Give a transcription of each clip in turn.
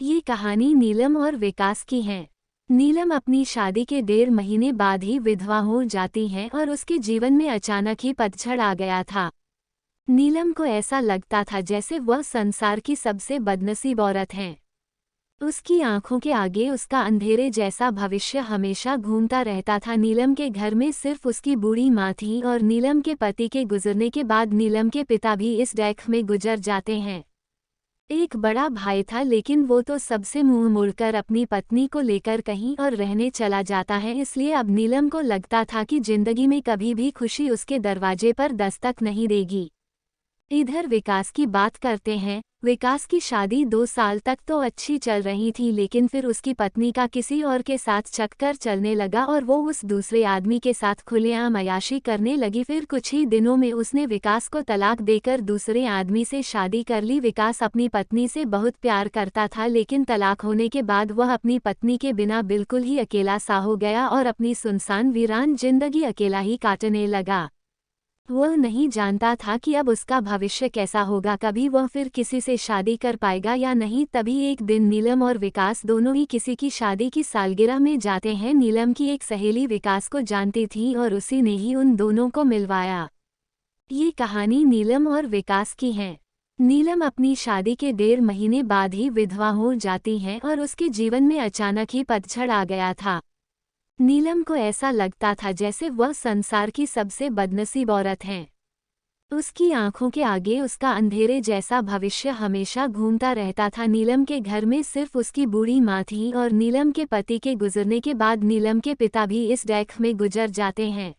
ये कहानी नीलम और विकास की है। नीलम अपनी शादी के 1.5 महीने बाद ही विधवा हो जाती है और उसके जीवन में अचानक ही पतझड़ आ गया था। नीलम को ऐसा लगता था जैसे वह संसार की सबसे बदनसीब औरत है। उसकी आंखों के आगे उसका अंधेरे जैसा भविष्य हमेशा घूमता रहता था। नीलम के घर में सिर्फ उसकी बूढ़ी माँ थी और नीलम के पति के गुजरने के बाद नीलम के पिता भी इस डैक में गुजर जाते हैं। एक बड़ा भाई था, लेकिन वो तो सबसे मुंह मोड़कर अपनी पत्नी को लेकर कहीं और रहने चला जाता है। इसलिए अब नीलम को लगता था कि जिंदगी में कभी भी खुशी उसके दरवाजे पर दस्तक नहीं देगी। इधर विकास की बात करते हैं। विकास की शादी 2 साल तक तो अच्छी चल रही थी, लेकिन फिर उसकी पत्नी का किसी और के साथ चक्कर चलने लगा और वो उस दूसरे आदमी के साथ खुलेआम अय्याशी करने लगी। फिर कुछ ही दिनों में उसने विकास को तलाक देकर दूसरे आदमी से शादी कर ली। विकास अपनी पत्नी से बहुत प्यार करता था, लेकिन तलाक होने के बाद वह अपनी पत्नी के बिना बिल्कुल ही अकेला सा हो गया और अपनी सुनसान वीरान जिंदगी अकेला ही काटने लगा। वह नहीं जानता था कि अब उसका भविष्य कैसा होगा, कभी वह फिर किसी से शादी कर पाएगा या नहीं। तभी एक दिन नीलम और विकास दोनों ही किसी की शादी की सालगिरह में जाते हैं। नीलम की एक सहेली विकास को जानती थी और उसी ने ही उन दोनों को मिलवाया। ये कहानी नीलम और विकास की है। नीलम अपनी शादी के 1.5 महीने बाद ही विधवा हो जाती है और उसके जीवन में अचानक ही पतझड़ आ गया था। नीलम को ऐसा लगता था जैसे वह संसार की सबसे बदनसीब औरत है। उसकी आंखों के आगे उसका अंधेरे जैसा भविष्य हमेशा घूमता रहता था। नीलम के घर में सिर्फ उसकी बूढ़ी माँ थी और नीलम के पति के गुजरने के बाद नीलम के पिता भी इस डैक में गुजर जाते हैं।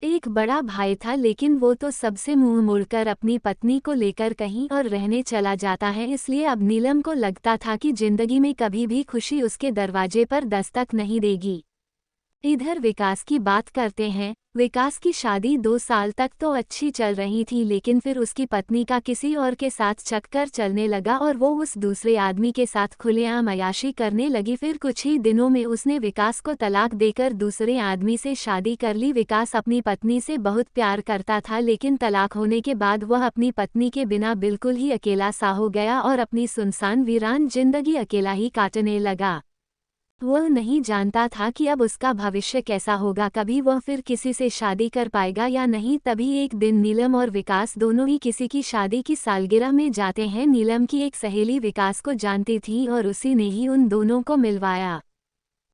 एक बड़ा भाई था, लेकिन वो तो सबसे मुंह मोड़कर अपनी पत्नी को लेकर कहीं और रहने चला जाता है। इसलिए अब नीलम को लगता था कि जिंदगी में कभी भी खुशी उसके दरवाजे पर दस्तक नहीं देगी। इधर विकास की बात करते हैं। विकास की शादी 2 साल तक तो अच्छी चल रही थी, लेकिन फिर उसकी पत्नी का किसी और के साथ चक्कर चलने लगा और वो उस दूसरे आदमी के साथ खुलेआम अय्याशी करने लगी। फिर कुछ ही दिनों में उसने विकास को तलाक देकर दूसरे आदमी से शादी कर ली। विकास अपनी पत्नी से बहुत प्यार करता था, लेकिन तलाक होने के बाद वह अपनी पत्नी के बिना बिल्कुल ही अकेला सा हो गया और अपनी सुनसान वीरान जिंदगी अकेला ही काटने लगा। वह नहीं जानता था कि अब उसका भविष्य कैसा होगा, कभी वह फिर किसी से शादी कर पाएगा या नहीं। तभी एक दिन नीलम और विकास दोनों ही किसी की शादी की सालगिरह में जाते हैं। नीलम की एक सहेली विकास को जानती थी और उसी ने ही उन दोनों को मिलवाया।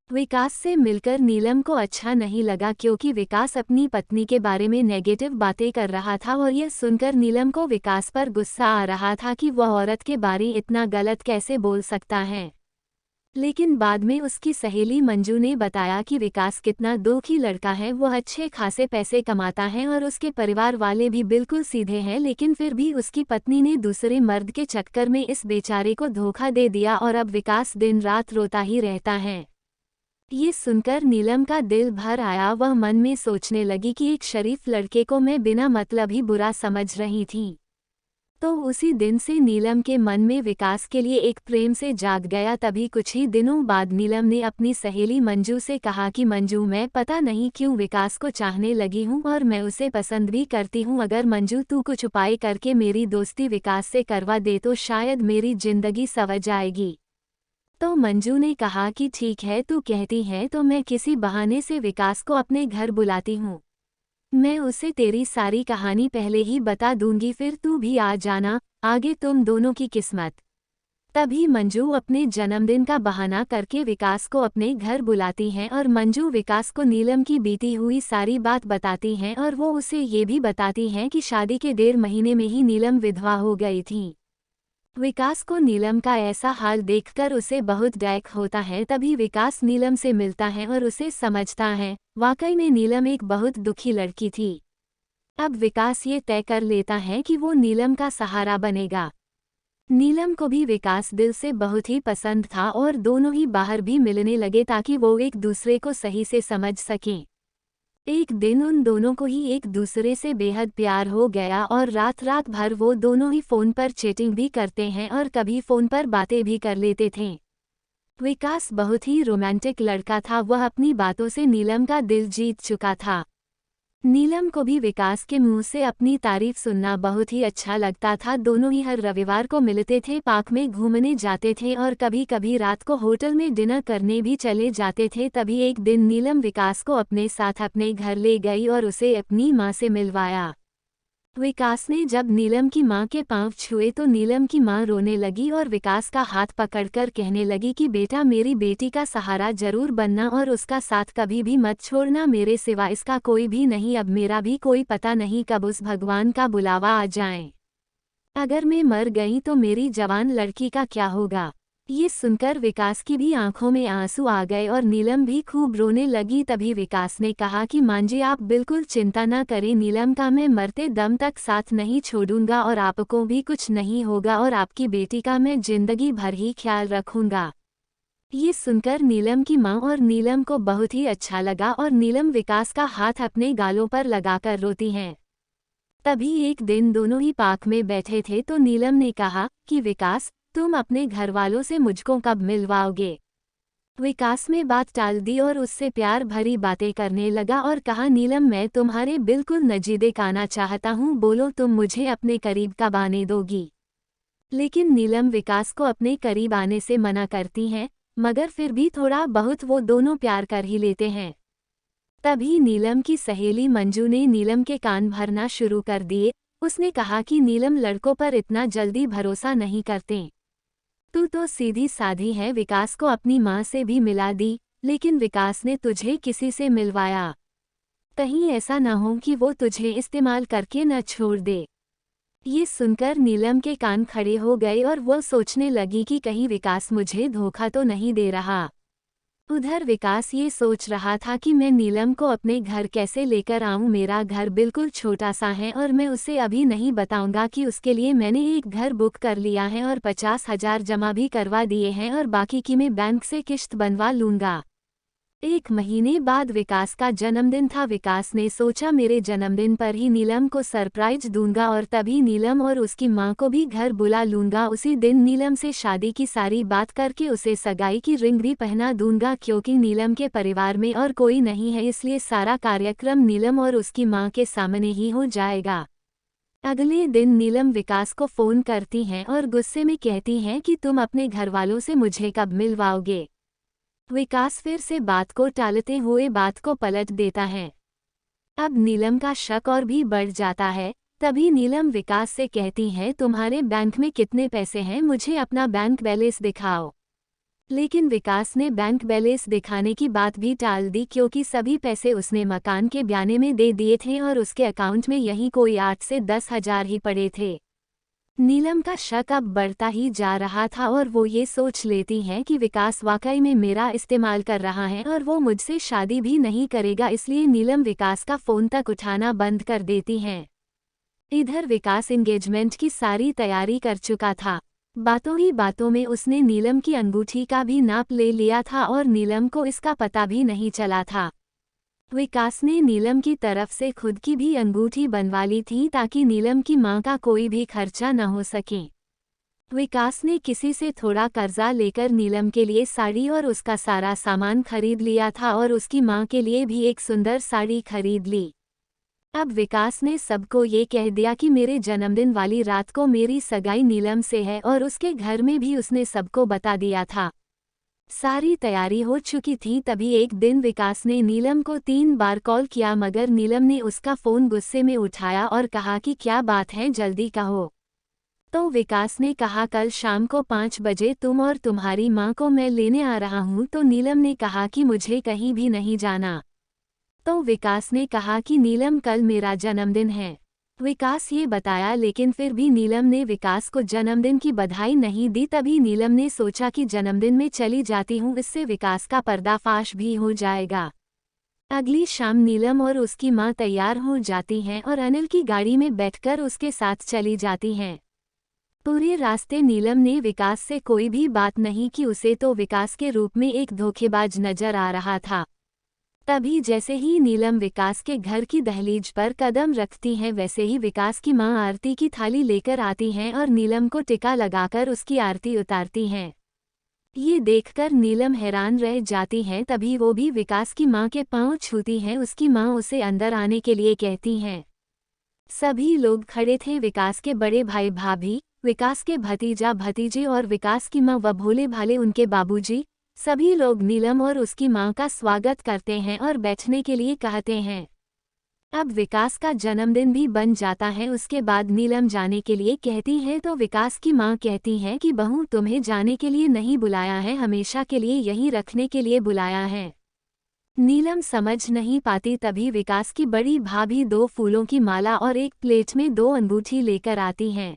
विकास से मिलकर नीलम को अच्छा नहीं लगा, क्योंकि विकास अपनी पत्नी के बारे में नेगेटिव बातें कर रहा था और यह सुनकर नीलम को विकास पर गुस्सा आ रहा था कि वह औरत के बारे इतना गलत कैसे बोल सकता है। लेकिन बाद में उसकी सहेली मंजू ने बताया कि विकास कितना दुखी लड़का है। वह अच्छे खासे पैसे कमाता है और उसके परिवार वाले भी बिल्कुल सीधे हैं, लेकिन फिर भी उसकी पत्नी ने दूसरे मर्द के चक्कर में इस बेचारे को धोखा दे दिया और अब विकास दिन रात रोता ही रहता है। ये सुनकर नीलम का दिल भर आया। वह मन में सोचने लगी कि एक शरीफ लड़के को मैं बिना मतलब ही बुरा समझ रही थी। तो उसी दिन से नीलम के मन में विकास के लिए एक प्रेम से जाग गया। तभी कुछ ही दिनों बाद नीलम ने अपनी सहेली मंजू से कहा कि मंजू, मैं पता नहीं क्यों विकास को चाहने लगी हूँ और मैं उसे पसंद भी करती हूँ। अगर मंजू तू कुछ उपाय करके मेरी दोस्ती विकास से करवा दे तो शायद मेरी जिंदगी संवर जाएगी। तो मंजू ने कहा कि ठीक है, तू कहती है तो मैं किसी बहाने से विकास को अपने घर बुलाती हूँ। मैं उसे तेरी सारी कहानी पहले ही बता दूंगी, फिर तू भी आ जाना, आगे तुम दोनों की किस्मत। तभी मंजू अपने जन्मदिन का बहाना करके विकास को अपने घर बुलाती हैं और मंजू विकास को नीलम की बीती हुई सारी बात बताती हैं और वो उसे ये भी बताती हैं कि शादी के 1.5 महीने में ही नीलम विधवा हो गई थी। विकास को नीलम का ऐसा हाल देखकर उसे बहुत डैक होता है। तभी विकास नीलम से मिलता है और उसे समझता है वाकई में नीलम एक बहुत दुखी लड़की थी। अब विकास ये तय कर लेता है कि वो नीलम का सहारा बनेगा। नीलम को भी विकास दिल से बहुत ही पसंद था और दोनों ही बाहर भी मिलने लगे ताकि वो एक दूसरे को सही से समझ सकें। एक दिन उन दोनों को ही एक दूसरे से बेहद प्यार हो गया और रात रात भर वो दोनों ही फ़ोन पर चैटिंग भी करते हैं और कभी फ़ोन पर बातें भी कर लेते थे। विकास बहुत ही रोमांटिक लड़का था। वह अपनी बातों से नीलम का दिल जीत चुका था। नीलम को भी विकास के मुंह से अपनी तारीफ सुनना बहुत ही अच्छा लगता था। दोनों ही हर रविवार को मिलते थे, पार्क में घूमने जाते थे और कभी कभी रात को होटल में डिनर करने भी चले जाते थे। तभी एक दिन नीलम विकास को अपने साथ अपने घर ले गई और उसे अपनी माँ से मिलवाया। विकास ने जब नीलम की माँ के पांव छुए तो नीलम की माँ रोने लगी और विकास का हाथ पकड़कर कहने लगी कि बेटा, मेरी बेटी का सहारा जरूर बनना और उसका साथ कभी भी मत छोड़ना, मेरे सिवा इसका कोई भी नहीं। अब मेरा भी कोई पता नहीं कब उस भगवान का बुलावा आ जाए। अगर मैं मर गई तो मेरी जवान लड़की का क्या होगा। ये सुनकर विकास की भी आंखों में आंसू आ गए और नीलम भी खूब रोने लगी। तभी विकास ने कहा कि मां जी, आप बिल्कुल चिंता न करें, नीलम का मैं मरते दम तक साथ नहीं छोड़ूंगा और आपको भी कुछ नहीं होगा और आपकी बेटी का मैं जिंदगी भर ही ख्याल रखूंगा। ये सुनकर नीलम की मां और नीलम को बहुत ही अच्छा लगा और नीलम विकास का हाथ अपने गालों पर लगाकर रोती हैं। तभी एक दिन दोनों ही पार्क में बैठे थे तो नीलम ने कहा कि विकास, तुम अपने घर वालों से मुझको कब मिलवाओगे। विकास ने बात टाल दी और उससे प्यार भरी बातें करने लगा और कहा, नीलम, मैं तुम्हारे बिल्कुल नज़दीक आना चाहता हूँ, बोलो तुम मुझे अपने करीब कब आने दोगी। लेकिन नीलम विकास को अपने करीब आने से मना करती हैं, मगर फिर भी थोड़ा बहुत वो दोनों प्यार कर ही लेते हैं। तभी नीलम की सहेली मंजू ने नीलम के कान भरना शुरू कर दिए। उसने कहा कि नीलम, लड़कों पर इतना जल्दी भरोसा नहीं करते, तू तो सीधी साधी है। विकास को अपनी माँ से भी मिला दी, लेकिन विकास ने तुझे किसी से मिलवाया। कहीं ऐसा न हो कि वो तुझे इस्तेमाल करके न छोड़ दे। ये सुनकर नीलम के कान खड़े हो गए और वो सोचने लगी कि कहीं विकास मुझे धोखा तो नहीं दे रहा। उधर विकास ये सोच रहा था कि मैं नीलम को अपने घर कैसे लेकर आऊं। मेरा घर बिल्कुल छोटा सा है और मैं उसे अभी नहीं बताऊंगा कि उसके लिए मैंने एक घर बुक कर लिया है और 50,000 जमा भी करवा दिए हैं और बाकी की मैं बैंक से किश्त बनवा लूंगा। एक महीने बाद विकास का जन्मदिन था। विकास ने सोचा मेरे जन्मदिन पर ही नीलम को सरप्राइज दूंगा और तभी नीलम और उसकी मां को भी घर बुला लूंगा। उसी दिन नीलम से शादी की सारी बात करके उसे सगाई की रिंग भी पहना दूंगा, क्योंकि नीलम के परिवार में और कोई नहीं है, इसलिए सारा कार्यक्रम नीलम और उसकी मां के सामने ही हो जाएगा। अगले दिन नीलम विकास को फोन करती हैं और गुस्से में कहती हैं कि तुम अपने घरवालों से मुझे कब मिलवाओगे। विकास फिर से बात को टालते हुए बात को पलट देता है। अब नीलम का शक और भी बढ़ जाता है। तभी नीलम विकास से कहती है, तुम्हारे बैंक में कितने पैसे हैं, मुझे अपना बैंक बैलेंस दिखाओ। लेकिन विकास ने बैंक बैलेंस दिखाने की बात भी टाल दी, क्योंकि सभी पैसे उसने मकान के ब्याने में दे दिए थे और उसके अकाउंट में यही कोई 8 से 10,000 ही पड़े थे। नीलम का शक अब बढ़ता ही जा रहा था और वो ये सोच लेती है कि विकास वाकई में मेरा इस्तेमाल कर रहा है और वो मुझसे शादी भी नहीं करेगा, इसलिए नीलम विकास का फ़ोन तक उठाना बंद कर देती हैं। इधर विकास एंगेजमेंट की सारी तैयारी कर चुका था। बातों ही बातों में उसने नीलम की अंगूठी का भी नाप ले लिया था और नीलम को इसका पता भी नहीं चला था। विकास ने नीलम की तरफ से खुद की भी अंगूठी बनवा ली थी ताकि नीलम की मां का कोई भी खर्चा न हो सके। विकास ने किसी से थोड़ा कर्जा लेकर नीलम के लिए साड़ी और उसका सारा सामान खरीद लिया था और उसकी मां के लिए भी एक सुंदर साड़ी खरीद ली। अब विकास ने सबको ये कह दिया कि मेरे जन्मदिन वाली रात को मेरी सगाई नीलम से है और उसके घर में भी उसने सबको बता दिया था। सारी तैयारी हो चुकी थी। तभी एक दिन विकास ने नीलम को 3 बार कॉल किया, मगर नीलम ने उसका फ़ोन गुस्से में उठाया और कहा कि क्या बात है, जल्दी कहो। तो विकास ने कहा, कल शाम को 5 बजे तुम और तुम्हारी माँ को मैं लेने आ रहा हूँ। तो नीलम ने कहा कि मुझे कहीं भी नहीं जाना। तो विकास ने कहा कि नीलम, कल मेरा जन्मदिन है। विकास ये बताया, लेकिन फिर भी नीलम ने विकास को जन्मदिन की बधाई नहीं दी। तभी नीलम ने सोचा कि जन्मदिन में चली जाती हूँ, इससे विकास का पर्दाफाश भी हो जाएगा। अगली शाम नीलम और उसकी माँ तैयार हो जाती हैं और अनिल की गाड़ी में बैठकर उसके साथ चली जाती हैं। पूरे रास्ते नीलम ने विकास से कोई भी बात नहीं की, उसे तो विकास के रूप में एक धोखेबाज नजर आ रहा था। तभी जैसे ही नीलम विकास के घर की दहलीज पर कदम रखती हैं, वैसे ही विकास की मां आरती की थाली लेकर आती हैं और नीलम को टिका लगाकर उसकी आरती उतारती हैं। ये देखकर नीलम हैरान रह जाती है। तभी वो भी विकास की माँ के पाँव छूती है। उसकी माँ उसे अंदर आने के लिए कहती हैं। सभी लोग खड़े थे, विकास के बड़े भाई भाभी, विकास के भतीजा भतीजे और विकास की माँ व भोले भाले उनके बाबूजी। सभी लोग नीलम और उसकी माँ का स्वागत करते हैं और बैठने के लिए कहते हैं। अब विकास का जन्मदिन भी बन जाता है। उसके बाद नीलम जाने के लिए कहती है तो विकास की माँ कहती है कि बहू, तुम्हें जाने के लिए नहीं बुलाया है, हमेशा के लिए यहीं रखने के लिए बुलाया है। नीलम समझ नहीं पाती। तभी विकास की बड़ी भाभी 2 फूलों की माला और एक प्लेट में 2 अंगूठी लेकर आती हैं।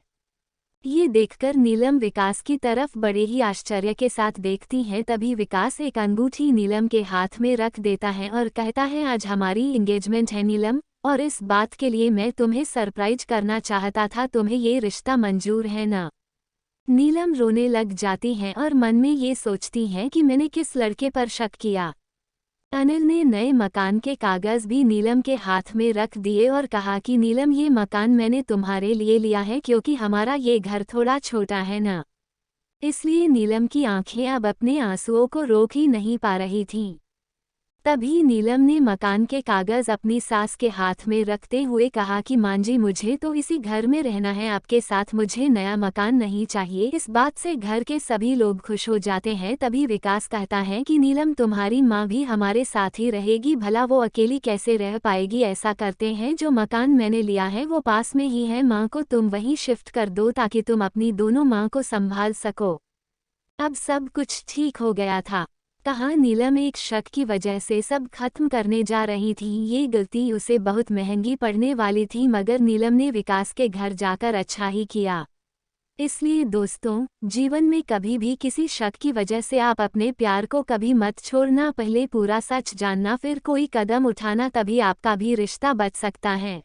ये देखकर नीलम विकास की तरफ बड़े ही आश्चर्य के साथ देखती है। तभी विकास एक अंगूठी नीलम के हाथ में रख देता है और कहता है, आज हमारी एंगेजमेंट है नीलम, और इस बात के लिए मैं तुम्हें सरप्राइज करना चाहता था। तुम्हें ये रिश्ता मंजूर है ना? नीलम रोने लग जाती है और मन में ये सोचती है कि मैंने किस लड़के पर शक किया। अनिल ने नए मकान के कागज भी नीलम के हाथ में रख दिए और कहा कि नीलम, ये मकान मैंने तुम्हारे लिए लिया है क्योंकि हमारा ये घर थोड़ा छोटा है ना। इसलिए नीलम की आंखें अब अपने आंसुओं को रोक ही नहीं पा रही थीं। तभी नीलम ने मकान के कागज अपनी सास के हाथ में रखते हुए कहा कि मां जी, मुझे तो इसी घर में रहना है आपके साथ, मुझे नया मकान नहीं चाहिए। इस बात से घर के सभी लोग खुश हो जाते हैं। तभी विकास कहता है कि नीलम, तुम्हारी माँ भी हमारे साथ ही रहेगी, भला वो अकेली कैसे रह पाएगी। ऐसा करते हैं, जो मकान मैंने लिया है वो पास में ही है, माँ को तुम वहीं शिफ्ट कर दो ताकि तुम अपनी दोनों माँ को संभाल सको। अब सब कुछ ठीक हो गया था। कहाँ नीलम एक शक की वजह से सब खत्म करने जा रही थी। ये गलती उसे बहुत महंगी पड़ने वाली थी, मगर नीलम ने विकास के घर जाकर अच्छा ही किया। इसलिए दोस्तों, जीवन में कभी भी किसी शक की वजह से आप अपने प्यार को कभी मत छोड़ना। पहले पूरा सच जानना, फिर कोई कदम उठाना, तभी आपका भी रिश्ता बच सकता है।